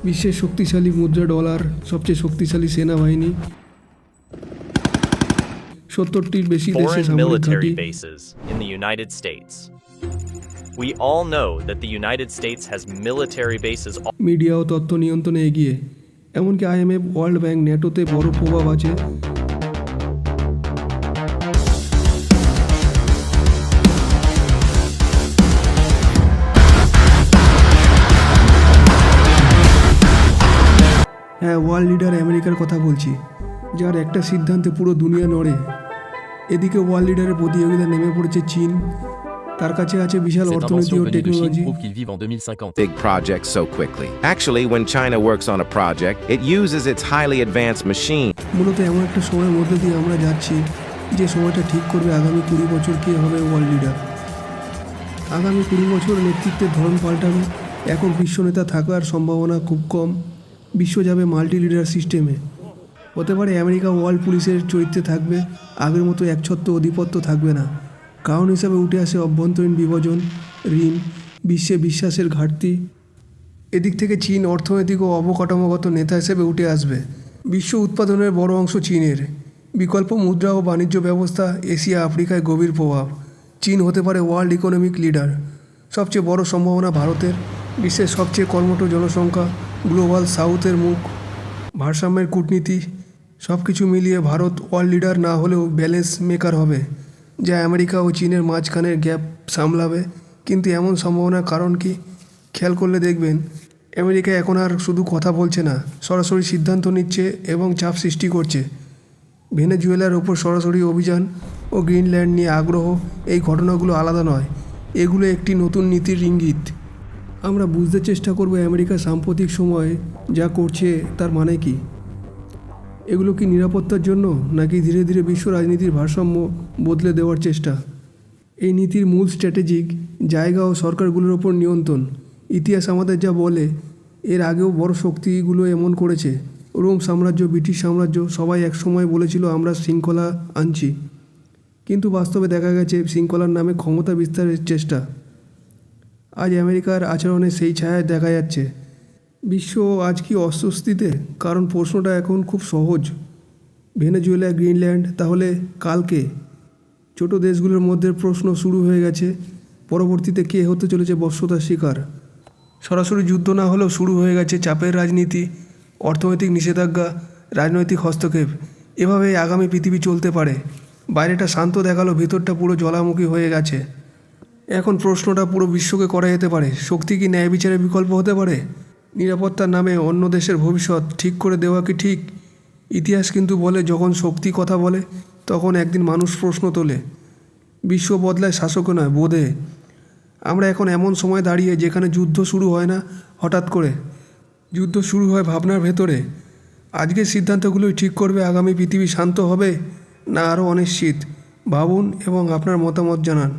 বিশ্বের শক্তিশালী মুদ্রা ডলার, সবচেয়ে শক্তিশালী সেনাবাহিনী, 70টির বেশি দেশে Foreign সামরিক ঘাঁটি। military bases in the United States. We all know that the United States has military bases media ও তথ্য নিয়ন্ত্রণে এগিয়ে, এমনকি IMF, ওয়ার্ল্ড ব্যাংক, ন্যাটোতে বড় প্রভাব আছে। হ্যাঁ, ওয়ার্ল্ড লিডার আমেরিকার কথা বলছি, যার একটা সিদ্ধান্তে পুরো দুনিয়া নড়ে। এদিকে ওয়ার্ল্ড লিডারের প্রতিযোগিতা নেমে পড়েছে চীন। তার কাছে আছে বিশাল Cette অর্থনীতি invention O venue de Chine technology. prouve qu'ils vivent en 2050. Big projects so quickly. Actually, when China works on a project, it uses its highly advanced machine. মূলত এমন একটা সময়ের মধ্যে দিয়ে আমরা যাচ্ছি যে সময়টা ঠিক করবে আগামী 20 বছর কে হবে ওয়ার্ল্ড লিডার। আগামী 20 বছর নেতৃত্বের ধরন পাল্টাবে। এখন বিশ্বনেতা থাকার সম্ভাবনা খুব কম। বিশ্ব যাবে মাল্টি লিডার সিস্টেমে। হতে পারে আমেরিকা ওয়ার্ল্ড পুলিশের চরিত্রে থাকবে, আগের মতো একছত্র আধিপত্য থাকবে না। কারণ হিসাবে উঠে আসে অভ্যন্তরীণ বিভাজন, ঋণ, বিশ্বে বিশ্বাসের ঘাটতি। এদিক থেকে চীন অর্থনৈতিক ও অবকাঠামোগত নেতা হিসেবে উঠে আসবে। বিশ্ব উৎপাদনের বড় অংশ চীনের। বিকল্প মুদ্রা ও বাণিজ্য ব্যবস্থা, এশিয়া আফ্রিকায় গভীর প্রভাব। চীন হতে পারে ওয়ার্ল্ড ইকোনমিক লিডার। সবচেয়ে বড় সম্ভাবনা ভারতের। বিশ্বের সবচেয়ে কর্মঠ জনসংখ্যা, গ্লোবাল সাউথের মুখ, ভারসাম্যের কূটনীতি, সব কিছু মিলিয়ে ভারত ওয়ার্ল্ড লিডার না হলেও ব্যালেন্স মেকার হবে, যা আমেরিকা ও চীনের মাঝখানের গ্যাপ সামলাবে। কিন্তু এমন সম্ভাবনার কারণ কি? খেয়াল করলে দেখবেন আমেরিকা এখন আর শুধু কথা বলছে না, সরাসরি সিদ্ধান্ত নিচ্ছে এবং চাপ সৃষ্টি করছে। ভেনেজুয়েলার ওপর সরাসরি অভিযান ও গ্রিনল্যান্ড নিয়ে আগ্রহ, এই ঘটনাগুলো আলাদা নয়, এগুলো একটি নতুন নীতির ইঙ্গিত। আমরা বুঝতে চেষ্টা করব আমেরিকা সাম্প্রতিক সময়ে যা করছে তার মানে কি। এগুলো কি নিরাপত্তার জন্য, নাকি ধীরে ধীরে বিশ্ব রাজনীতির ভারসাম্য বদলে দেওয়ার চেষ্টা? এই নীতির মূল স্ট্র্যাটেজিক জায়গা ও সরকারগুলোর ওপর নিয়ন্ত্রণ। ইতিহাস আমাদের যা বলে, এর আগেও বড় শক্তিগুলো এমন করেছে। রোম সাম্রাজ্য, ব্রিটিশ সাম্রাজ্য, সবাই একসময় বলেছিল আমরা শৃঙ্খলা আনছি, কিন্তু বাস্তবে দেখা গেছে শৃঙ্খলার নামে ক্ষমতা বিস্তারের চেষ্টা। আজ আমেরিকার আচরণে সেই ছায়া দেখা যাচ্ছে। বিশ্ব আজ কি অস্বস্তিতে? কারণ প্রশ্নটা এখন খুব সহজ। ভেনেজুয়েলা, গ্রিনল্যান্ড, তাহলে কালকে? ছোট দেশগুলোর মধ্যে প্রশ্ন শুরু হয়ে গেছে, পরবর্তীতে কে হতে চলেছে বশ্যতার শিকার? সরাসরি যুদ্ধ না হলেও শুরু হয়ে গেছে চাপের রাজনীতি, অর্থনৈতিক নিষেধাজ্ঞা, রাজনৈতিক হস্তক্ষেপ। এভাবেই আগামী পৃথিবী চলতে পারে। বাইরেটা শান্ত দেখালো, ভেতরটা পুরো জ্বালামুখী হয়ে গেছে। এখন প্রশ্নটা পুরো বিশ্বকে করা যেতে পারে, শক্তি কি ন্যায় বিচারের বিকল্প হতে পারে? নিরাপত্তার নামে অন্য দেশের ভবিষ্যৎ ঠিক করে দেওয়া কি ঠিক? ইতিহাস কিন্তু বলে, যখন শক্তি কথা বলে তখন একদিন মানুষ প্রশ্ন তোলে। বিশ্ব বদলায় শাসকে নয়, বোধে। আমরা এখন এমন সময় দাঁড়িয়ে যেখানে যুদ্ধ শুরু হয় না হঠাৎ করে, যুদ্ধ শুরু হয় ভাবনার ভেতরে। আজকের সিদ্ধান্তগুলোই ঠিক করবে আগামী পৃথিবী শান্ত হবে না আরও অনিশ্চিত। ভাবুন এবং আপনার মতামত জানান।